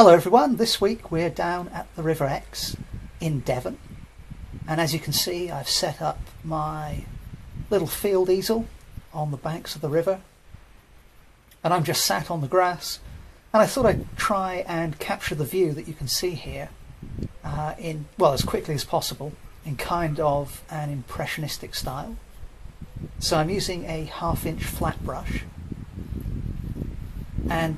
Hello everyone, this week we're down at the River Exe in Devon, and as you can see I've set up my little field easel on the banks of the river, and I'm just sat on the grass, and I thought I'd try and capture the view that you can see here as quickly as possible in kind of an impressionistic style. So I'm using a 1/2 inch flat brush, and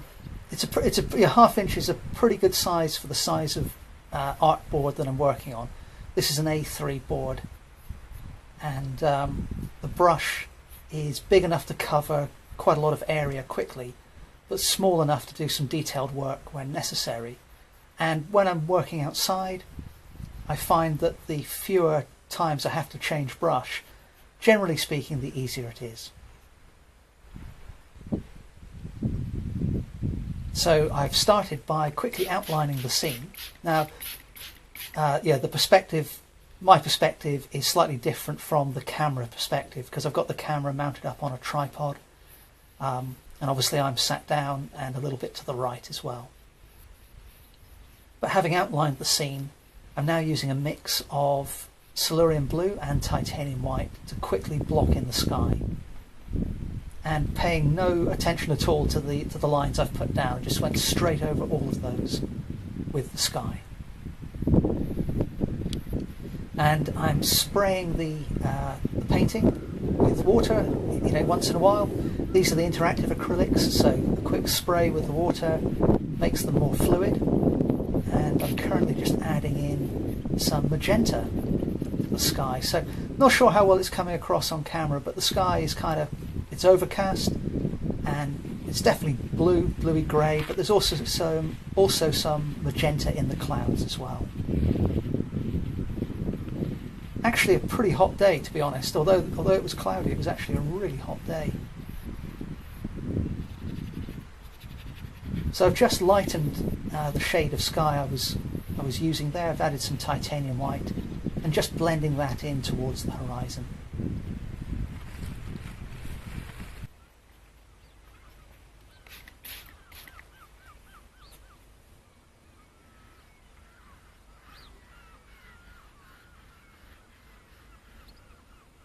a 1/2 inch is a pretty good size for the size of art board that I'm working on. This is an A3 board, and the brush is big enough to cover quite a lot of area quickly, but small enough to do some detailed work when necessary. And when I'm working outside, I find that the fewer times I have to change brush, generally speaking, the easier it is. So I've started by quickly outlining the scene. Now, my perspective is slightly different from the camera perspective because I've got the camera mounted up on a tripod, and obviously I'm sat down and a little bit to the right as well. But having outlined the scene, I'm now using a mix of cerulean blue and titanium white to quickly block in the sky, and paying no attention at all to the lines I've put down. I just went straight over all of those with the sky. And I'm spraying the painting with water, once in a while. These are the interactive acrylics, so a quick spray with the water makes them more fluid. And I'm currently just adding in some magenta to the sky. So not sure how well it's coming across on camera, but the sky is it's overcast, and it's definitely bluey grey, but there's also some magenta in the clouds as well. Actually a pretty hot day, to be honest. Although it was cloudy, it was actually a really hot day. So I've just lightened the shade of sky I was using there. I've added some titanium white and just blending that in towards the horizon.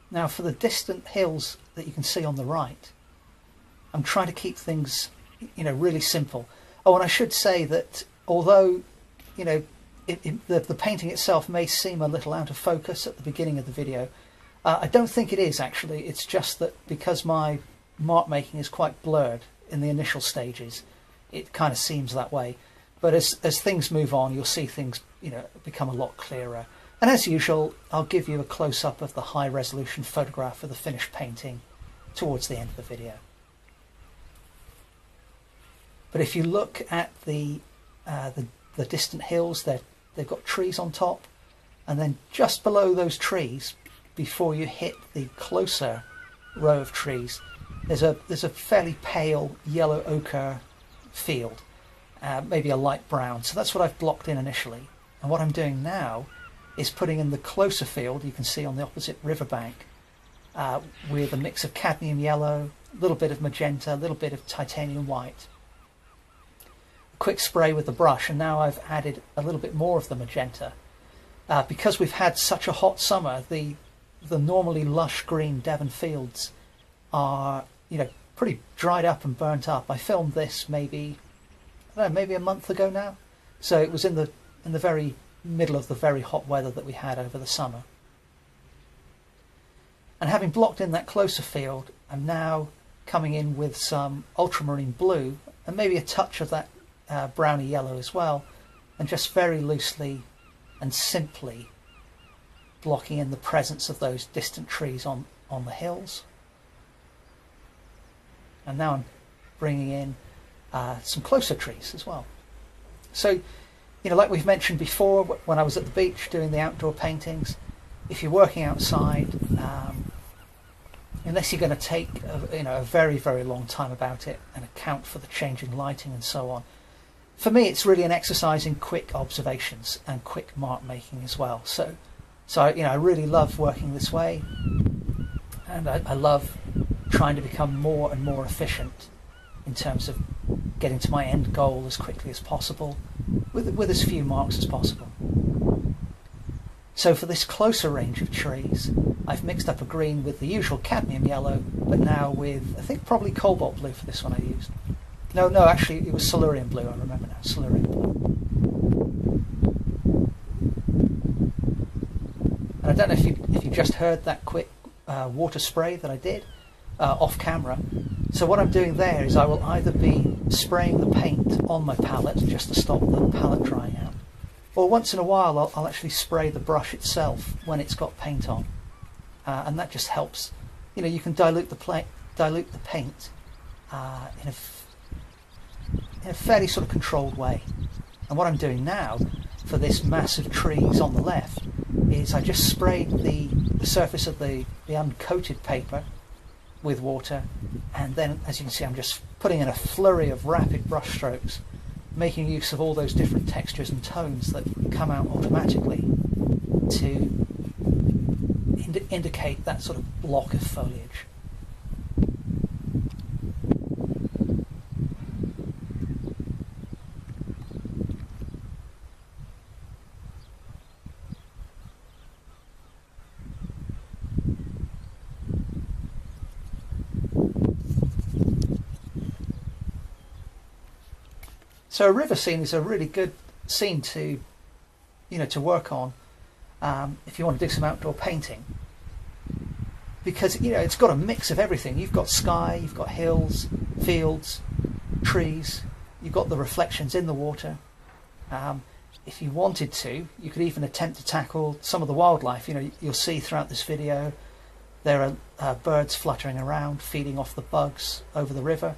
Now for the distant hills that you can see on the right, I'm trying to keep things, really simple. Oh, and I should say that although, the painting itself may seem a little out of focus at the beginning of the video, I don't think it is actually. It's just that because my mark making is quite blurred in the initial stages, it kind of seems that way. But as things move on, you'll see things, become a lot clearer. And as usual, I'll give you a close-up of the high-resolution photograph of the finished painting towards the end of the video. But if you look at the distant hills, they've got trees on top, and then just below those trees, before you hit the closer row of trees, there's a fairly pale yellow ochre field, maybe a light brown. So that's what I've blocked in initially. And what I'm doing now is putting in the closer field you can see on the opposite riverbank, with a mix of cadmium yellow, a little bit of magenta, a little bit of titanium white. A quick spray with the brush, and now I've added a little bit more of the magenta. Because we've had such a hot summer, the normally lush green Devon fields are pretty dried up and burnt up. I filmed this maybe a month ago now, so it was in the very middle of the very hot weather that we had over the summer. And having blocked in that closer field, I'm now coming in with some ultramarine blue and maybe a touch of that browny yellow as well, and just very loosely and simply blocking in the presence of those distant trees on the hills. And now I'm bringing in some closer trees as well. So like we've mentioned before, when I was at the beach doing the outdoor paintings, if you're working outside, unless you're going to take a very, very long time about it and account for the changing lighting and so on, for me it's really an exercise in quick observations and quick mark making as well. So I really love working this way, and I love trying to become more and more efficient in terms of getting to my end goal as quickly as possible with as few marks as possible. So for this closer range of trees, I've mixed up a green with the usual cadmium yellow, but now with, I think, probably cobalt blue for this one I used. No, actually it was Silurian blue, I remember now, Silurian blue. And I don't know if you just heard that quick water spray that I did off camera. So what I'm doing there is I will either be spraying the paint on my palette just to stop the palette drying out, or once in a while I'll actually spray the brush itself when it's got paint on, and that just helps. You know, you can dilute the paint in a fairly sort of controlled way. And what I'm doing now for this mass of trees on the left is I just sprayed the surface of the uncoated paper with water, and then, as you can see, I'm just putting in a flurry of rapid brush strokes, making use of all those different textures and tones that come out automatically to indicate that sort of block of foliage. So a river scene is a really good scene to work on if you want to do some outdoor painting, because it's got a mix of everything. You've got sky, you've got hills, fields, trees, you've got the reflections in the water. If you wanted to, you could even attempt to tackle some of the wildlife. You'll see throughout this video there are birds fluttering around, feeding off the bugs over the river.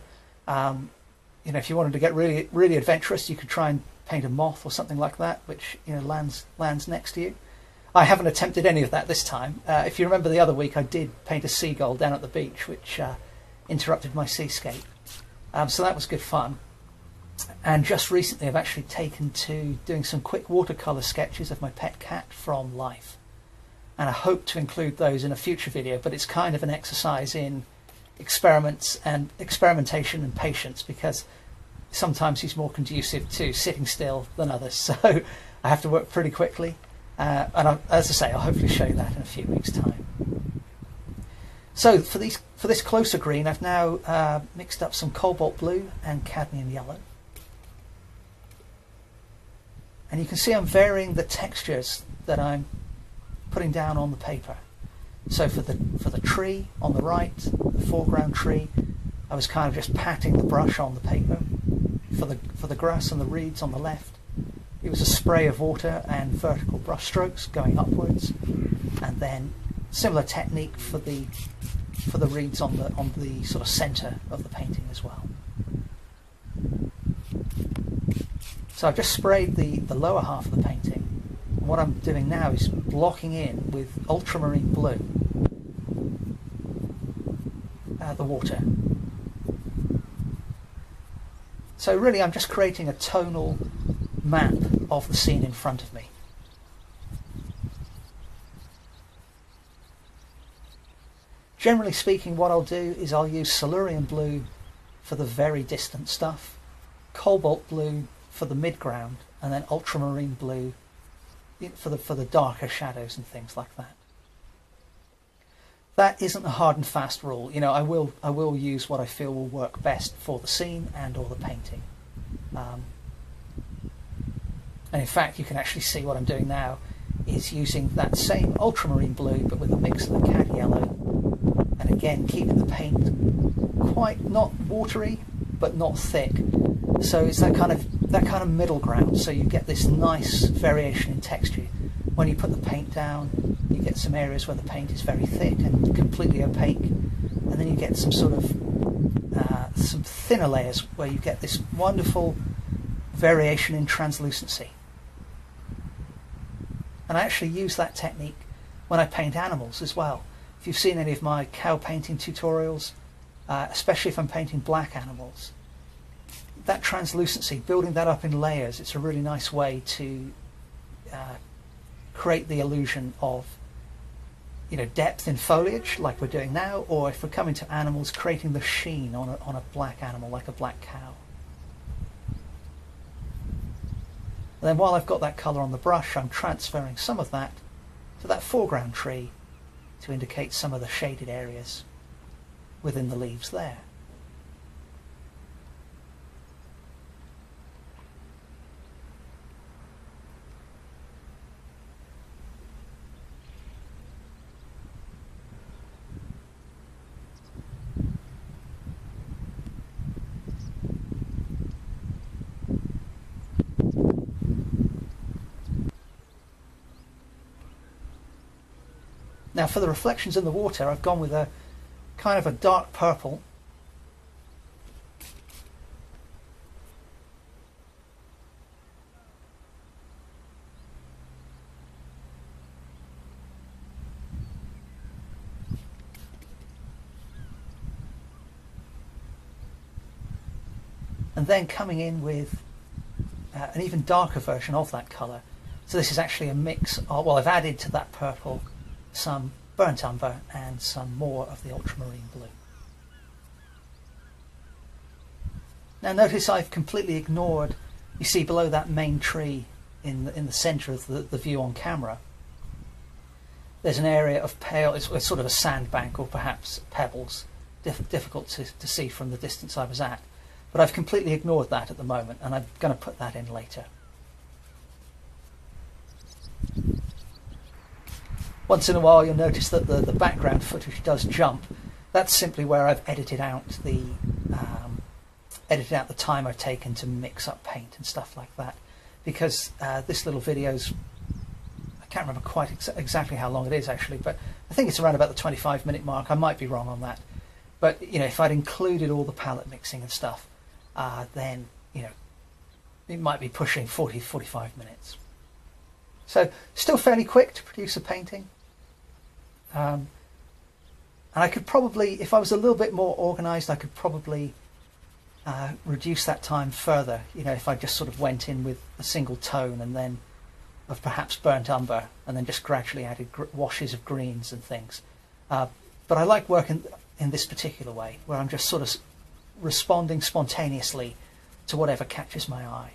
If you wanted to get really, really adventurous, you could try and paint a moth or something like that, which lands next to you. I haven't attempted any of that this time. If you remember the other week, I did paint a seagull down at the beach, which interrupted my seascape. So that was good fun. And just recently, I've actually taken to doing some quick watercolour sketches of my pet cat from life. And I hope to include those in a future video, but it's kind of an exercise in experiments and experimentation and patience, because sometimes he's more conducive to sitting still than others, so I have to work pretty quickly, and as I say, I'll hopefully show you that in a few weeks' time. So for this closer green, I've now mixed up some cobalt blue and cadmium yellow, and you can see I'm varying the textures that I'm putting down on the paper. So for the tree on the right, the foreground tree, I was kind of just patting the brush on the paper. For the grass and the reeds on the left, it was a spray of water and vertical brush strokes going upwards, and then similar technique for the reeds on the sort of centre of the painting as well. So I've just sprayed the lower half of the painting. And what I'm doing now is blocking in with ultramarine blue the water. So really I'm just creating a tonal map of the scene in front of me. Generally speaking, what I'll do is I'll use Silurian blue for the very distant stuff, cobalt blue for the midground, and then ultramarine blue for the darker shadows and things like that. That isn't a hard and fast rule. I will use what I feel will work best for the scene and or the painting. And in fact, you can actually see what I'm doing now is using that same ultramarine blue, but with a mix of the cad yellow, and again keeping the paint quite not watery, but not thick. So it's that kind of middle ground. So you get this nice variation in texture. When you put the paint down, you get some areas where the paint is very thick and completely opaque, and then you get some sort of some thinner layers where you get this wonderful variation in translucency. And I actually use that technique when I paint animals as well. If you've seen any of my cow painting tutorials, especially if I'm painting black animals, that translucency, building that up in layers, it's a really nice way to create the illusion of depth in foliage like we're doing now, or if we're coming to animals, creating the sheen on a black animal like a black cow. And then while I've got that colour on the brush, I'm transferring some of that to that foreground tree to indicate some of the shaded areas within the leaves there. Now for the reflections in the water, I've gone with a kind of a dark purple. And then coming in with an even darker version of that colour. So this is actually a mix of, well, I've added to that purple some burnt umber and some more of the ultramarine blue. Now notice I've completely ignored, you see below that main tree in the centre of the view on camera, there's an area of pale, it's sort of a sandbank or perhaps pebbles, difficult to see from the distance I was at, but I've completely ignored that at the moment, and I'm going to put that in later. Once in a while you'll notice that the background footage does jump. That's simply where I've edited out the time I've taken to mix up paint and stuff like that, because this little video's, I can't remember quite exactly how long it is actually, but I think it's around about the 25-minute mark. I might be wrong on that, but if I'd included all the palette mixing and stuff, then it might be pushing 40-45 minutes. So still fairly quick to produce a painting. And I could probably, if I was a little bit more organised, I could probably reduce that time further. If I just sort of went in with a single tone and then of perhaps burnt umber, and then just gradually added washes of greens and things. But I like working in this particular way, where I'm just sort of responding spontaneously to whatever catches my eye.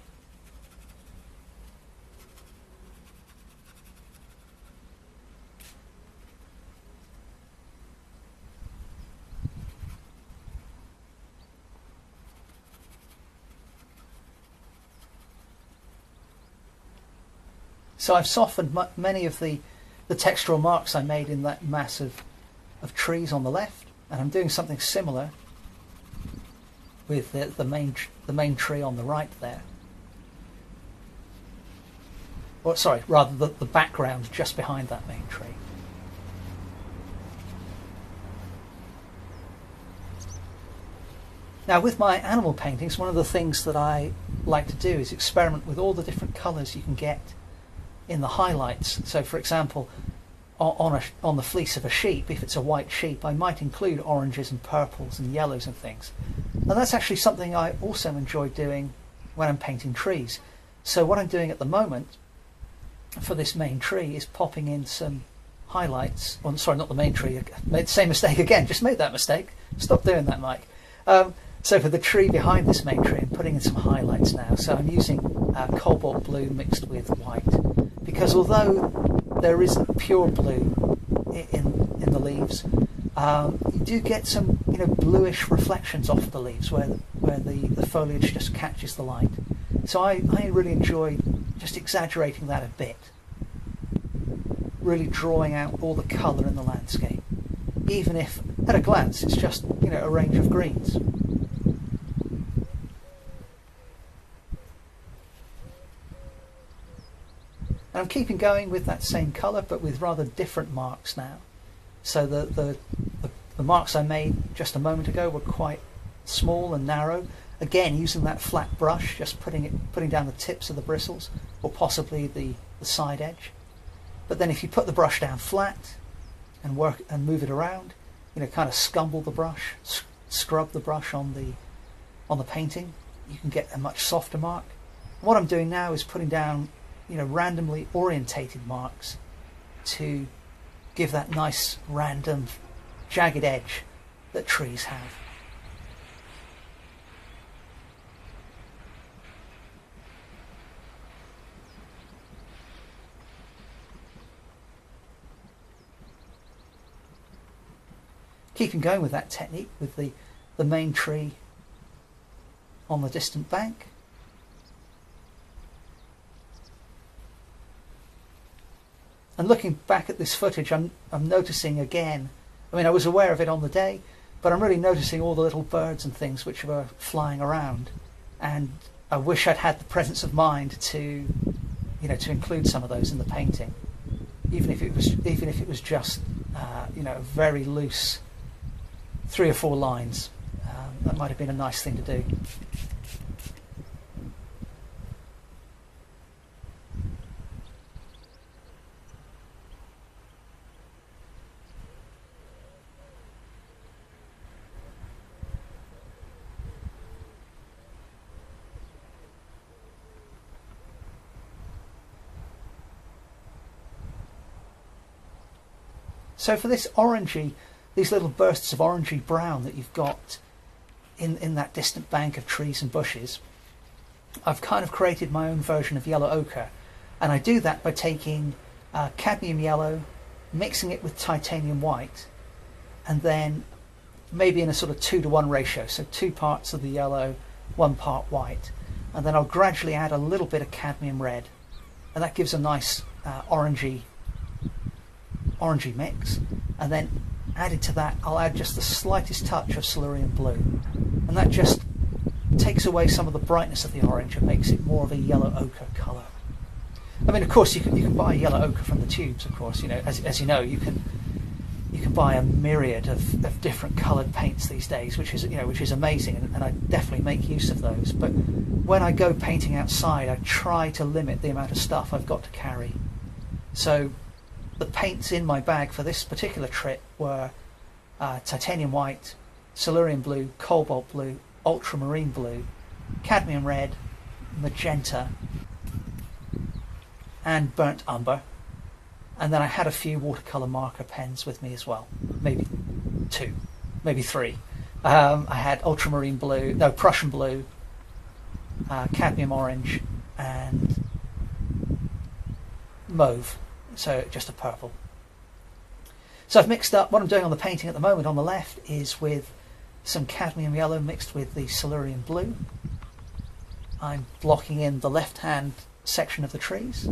So I've softened many of the textural marks I made in that mass of trees on the left, and I'm doing something similar with the main tree on the right there. Or sorry, rather the background just behind that main tree. Now with my animal paintings, one of the things that I like to do is experiment with all the different colours you can get in the highlights. So for example, on the fleece of a sheep, if it's a white sheep, I might include oranges and purples and yellows and things. And that's actually something I also enjoy doing when I'm painting trees. So what I'm doing at the moment for this main tree is popping in some highlights. Oh, sorry, not the main tree. I made the same mistake again. Just made that mistake. Stop doing that, Mike. So for the tree behind this main tree, I'm putting in some highlights now. So I'm using cobalt blue mixed with white, because although there isn't pure blue in the leaves, you do get some bluish reflections off the leaves where the foliage just catches the light. So I really enjoy just exaggerating that a bit, really drawing out all the colour in the landscape, even if at a glance it's just a range of greens. And I'm keeping going with that same colour, but with rather different marks now. So the marks I made just a moment ago were quite small and narrow. Again, using that flat brush, just putting down the tips of the bristles, or possibly the side edge. But then if you put the brush down flat and move it around, kind of scumble the brush, scrub the brush on the painting, you can get a much softer mark. And what I'm doing now is putting down randomly orientated marks to give that nice random jagged edge that trees have. Keeping going with that technique with the main tree on the distant bank. And looking back at this footage, I'm noticing again, I mean, I was aware of it on the day, but I'm really noticing all the little birds and things which were flying around. And I wish I'd had the presence of mind to, to include some of those in the painting, even if it was just, a very loose 3 or 4 lines. That might have been a nice thing to do. So for this orangey, these little bursts of orangey brown that you've got in that distant bank of trees and bushes, I've kind of created my own version of yellow ochre. And I do that by taking cadmium yellow, mixing it with titanium white, and then maybe in a sort of 2-to-1 ratio, so 2 parts of the yellow, 1 part white. And then I'll gradually add a little bit of cadmium red, and that gives a nice orangey mix. And then added to that, I'll add just the slightest touch of cerulean blue, and that just takes away some of the brightness of the orange and makes it more of a yellow ochre colour. I mean, of course, you can buy yellow ochre from the tubes. Of course, as you know, you can buy a myriad of different coloured paints these days, which is amazing, and I definitely make use of those. But when I go painting outside, I try to limit the amount of stuff I've got to carry. So the paints in my bag for this particular trip were titanium white, cerulean blue, cobalt blue, ultramarine blue, cadmium red, magenta, and burnt umber. And then I had a few watercolour marker pens with me as well, maybe 2, maybe 3. I had ultramarine blue, no, Prussian blue, cadmium orange, and mauve. So just a purple. So I've mixed up, what I'm doing on the painting at the moment on the left is with some cadmium yellow mixed with the cerulean blue. I'm blocking in the left hand section of the trees.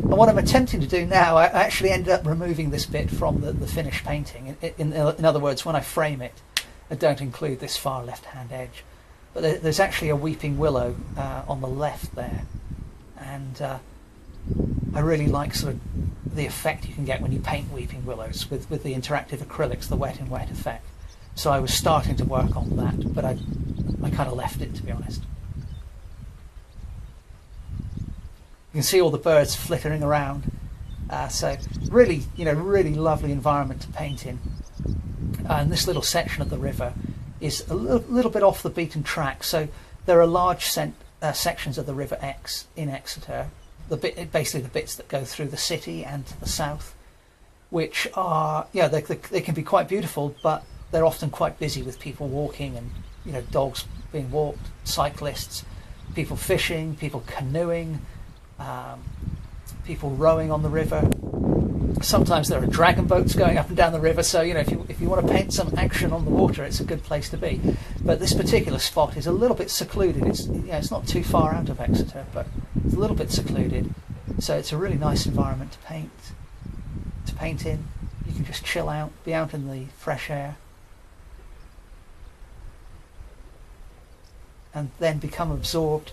And what I'm attempting to do now, I actually ended up removing this bit from the finished painting. In other words, when I frame it, I don't include this far left-hand edge. But there's actually a weeping willow on the left there. And I really like sort of the effect you can get when you paint weeping willows with the interactive acrylics, the wet in wet effect. So I was starting to work on that, but I kind of left it, to be honest. You can see all the birds flittering around. So really, really lovely environment to paint in. And this little section of the river is a little bit off the beaten track. So there are large sections of the River Exe in Exeter, basically the bits that go through the city and to the south, which are, they can be quite beautiful, but they're often quite busy with people walking and, dogs being walked, cyclists, people fishing, people canoeing, people rowing on the river. Sometimes there are dragon boats going up and down the river, so if you want to paint some action on the water, it's a good place to be. But this particular spot is a little bit secluded. It's not too far out of Exeter, but it's a little bit secluded, so it's a really nice environment to paint in. You can just chill out, be out in the fresh air, and then become absorbed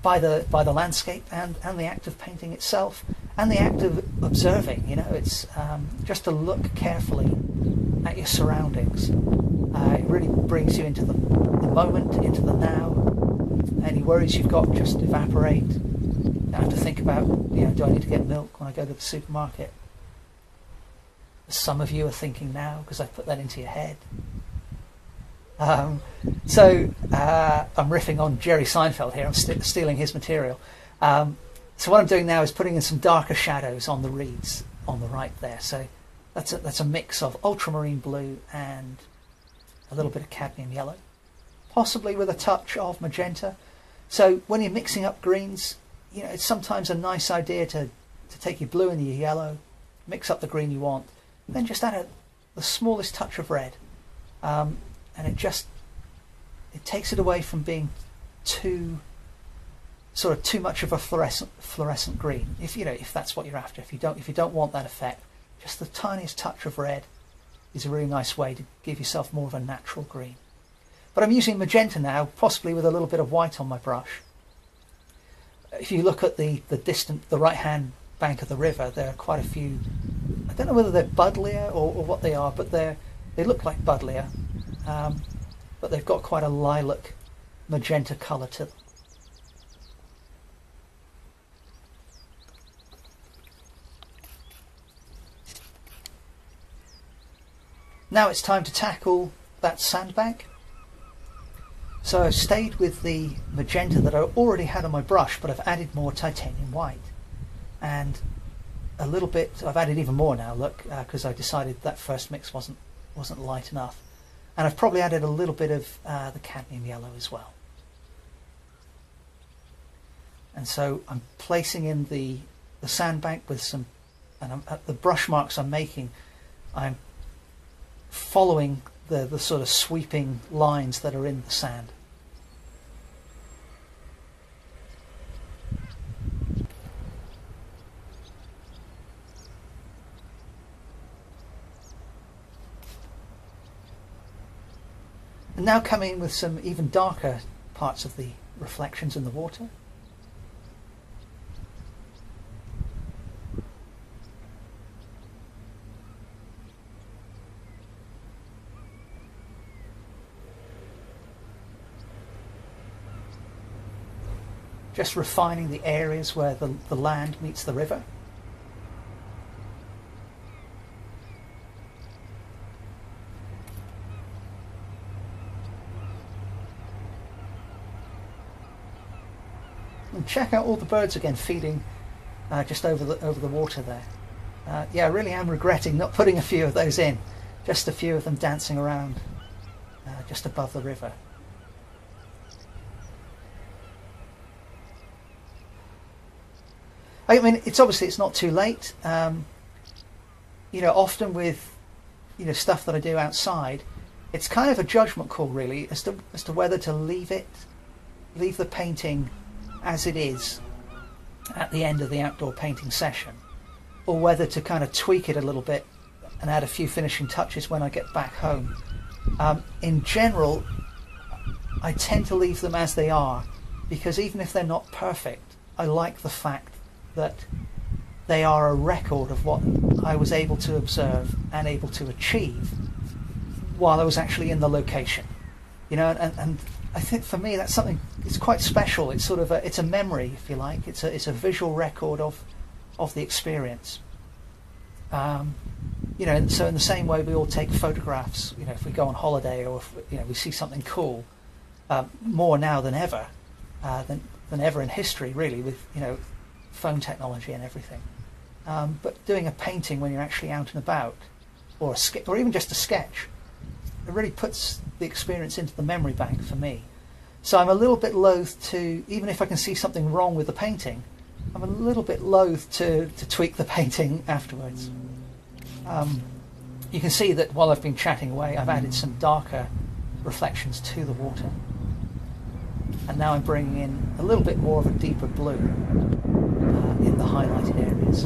by the landscape and the act of painting itself and the act of observing. It's just to look carefully at your surroundings. It really brings you into the moment, into the now. Any worries you've got just evaporate. You don't have to think about, do I need to get milk when I go to the supermarket? some of you are thinking now, because I put that into your head. So I'm riffing on Jerry Seinfeld here. I'm stealing his material. So what I'm doing now is putting in some darker shadows on the reeds on the right there. So that's a mix of ultramarine blue and a little bit of cadmium yellow, possibly with a touch of magenta. So when you're mixing up greens, you know, it's sometimes a nice idea to take your blue and your yellow, mix up the green you want, then just add the smallest touch of red. And it takes it away from being too much of a fluorescent green. If that's what you're after. If you don't want that effect, just the tiniest touch of red is a really nice way to give yourself more of a natural green. But I'm using magenta now, possibly with a little bit of white on my brush. If you look at the right hand bank of the river, there are quite a few. I don't know whether they're buddleia or what they are, but they look like buddleia, but they've got quite a lilac magenta colour to them. Now it's time to tackle that sandbank. So I've stayed with the magenta that I already had on my brush, but I've added more titanium white. And a little bit, I've added even more now, look, because I decided that first mix wasn't light enough. And I've probably added a little bit of the cadmium yellow as well. And so I'm placing in the sandbank with some, and at the brush marks I'm making, I'm following the sort of sweeping lines that are in the sand. And now coming in with some even darker parts of the reflections in the water. Just refining the areas where the land meets the river. And check out all the birds again feeding just over the water there. Yeah, I really am regretting not putting a few of those in. Just a few of them dancing around just above the river. I mean, it's not too late. Often with stuff that I do outside, it's kind of a judgment call really as to whether to leave the painting as it is at the end of the outdoor painting session, or whether to kind of tweak it a little bit and add a few finishing touches when I get back home. In general, I tend to leave them as they are, because even if they're not perfect, I like the fact that they are a record of what I was able to observe and able to achieve while I was actually in the location. And I think for me that's something, it's quite special. It's sort of it's a memory, if you like. It's a visual record of the experience. And so in the same way we all take photographs, if we go on holiday, or if we see something cool, more now than ever in history really, with phone technology and everything. But doing a painting when you're actually out and about, or even just a sketch, it really puts the experience into the memory bank for me. So I'm a little bit loath to, even if I can see something wrong with the painting, I'm a little bit loath to tweak the painting afterwards. You can see that while I've been chatting away, I've added some darker reflections to the water. And now I'm bringing in a little bit more of a deeper blue in the highlighted areas.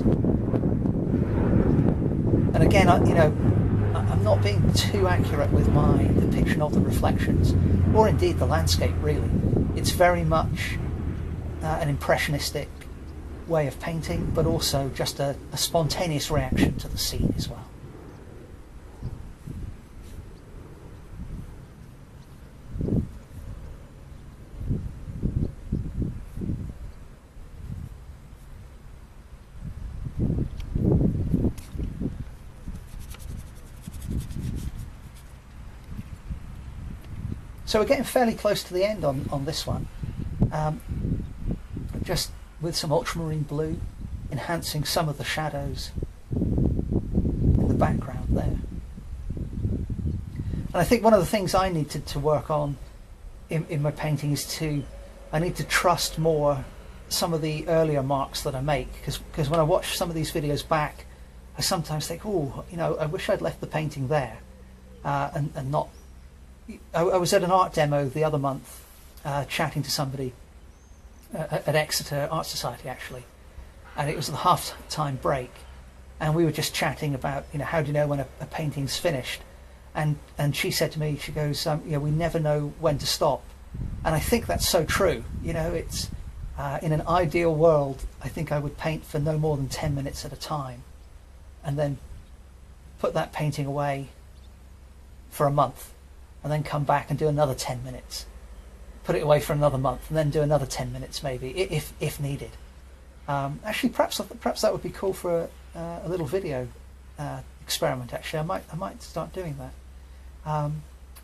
And again, I'm not being too accurate with my depiction of the reflections, or indeed the landscape really. It's very much an impressionistic way of painting, but also just a spontaneous reaction to the scene as well. So we're getting fairly close to the end on this one. Just with some ultramarine blue, enhancing some of the shadows in the background there. And I think one of the things I need to work on in my painting is I need to trust more some of the earlier marks that I make, because when I watch some of these videos back, I sometimes think, oh, you know, I wish I'd left the painting there, and not. I was at an art demo the other month, chatting to somebody at Exeter Art Society actually, and it was the half-time break, and we were just chatting about, you know, how do you know when a painting's finished, and she said to me, she goes, you know, we never know when to stop, and I think that's so true. You know, it's in an ideal world, I think I would paint for no more than 10 minutes at a time, and then put that painting away for a month, and then come back and do another 10 minutes, put it away for another month, and then do another 10 minutes maybe, if needed. Actually, perhaps that would be cool for a little video experiment. Actually, I might start doing that.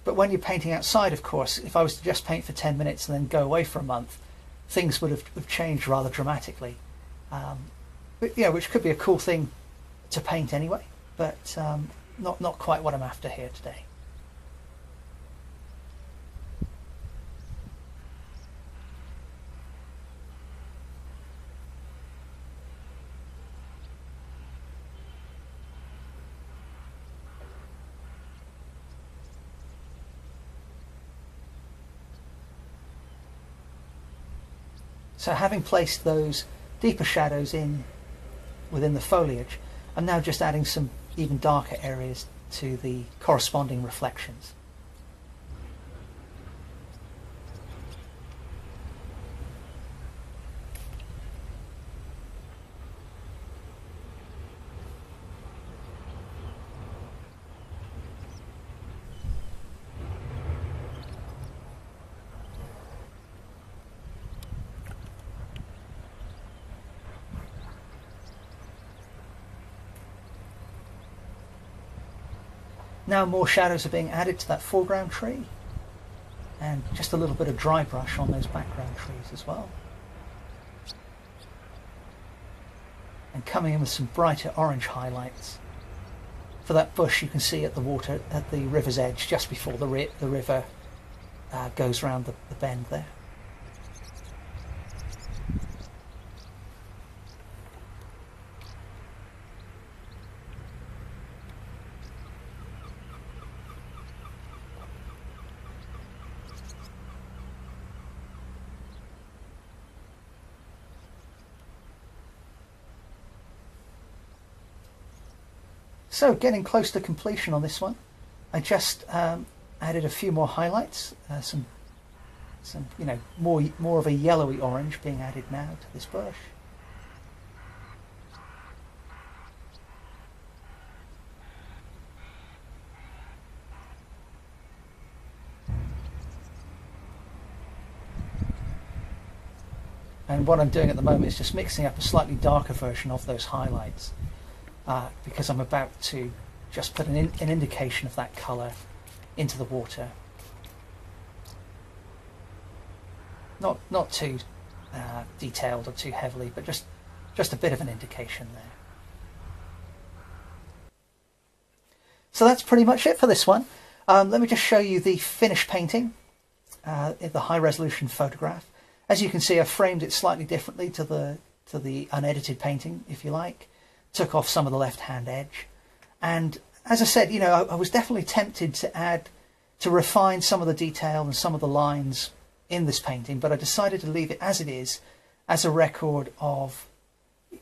But when you're painting outside, of course, if I was to just paint for 10 minutes and then go away for a month, things would have changed rather dramatically. But yeah, which could be a cool thing to paint anyway, but not quite what I'm after here today. So having placed those deeper shadows within the foliage, I'm now just adding some even darker areas to the corresponding reflections. Now more shadows are being added to that foreground tree, and just a little bit of dry brush on those background trees as well. And coming in with some brighter orange highlights for that bush you can see at the river's edge just before the river goes round the bend there. So getting close to completion on this one. I just added a few more highlights, some you know, more of a yellowy orange being added now to this bush. And what I'm doing at the moment is just mixing up a slightly darker version of those highlights. Because I'm about to just put an indication of that colour into the water. Not too detailed or too heavily, but just a bit of an indication there. So that's pretty much it for this one. Let me just show you the finished painting, the high resolution photograph. As you can see, I framed it slightly differently to the unedited painting, if you like. Took off some of the left-hand edge, and as I said, you know, I was definitely tempted to refine some of the detail and some of the lines in this painting, but I decided to leave it as it is, as a record of,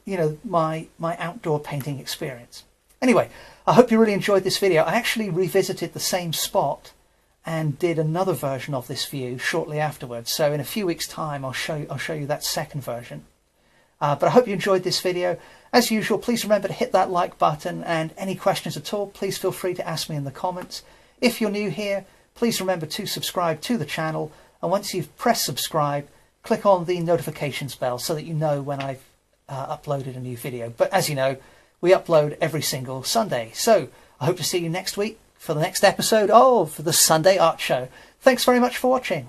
you know, my outdoor painting experience. Anyway, I hope you really enjoyed this video. I actually revisited the same spot and did another version of this view shortly afterwards. So in a few weeks' time, I'll show you that second version. But I hope you enjoyed this video. As usual, please remember to hit that like button, and any questions at all, please feel free to ask me in the comments. If you're new here, please remember to subscribe to the channel, and once you've pressed subscribe, click on the notifications bell so that you know when I've uploaded a new video. But as you know, we upload every single Sunday. So I hope to see you next week for the next episode of the Sunday Art Show. Thanks very much for watching.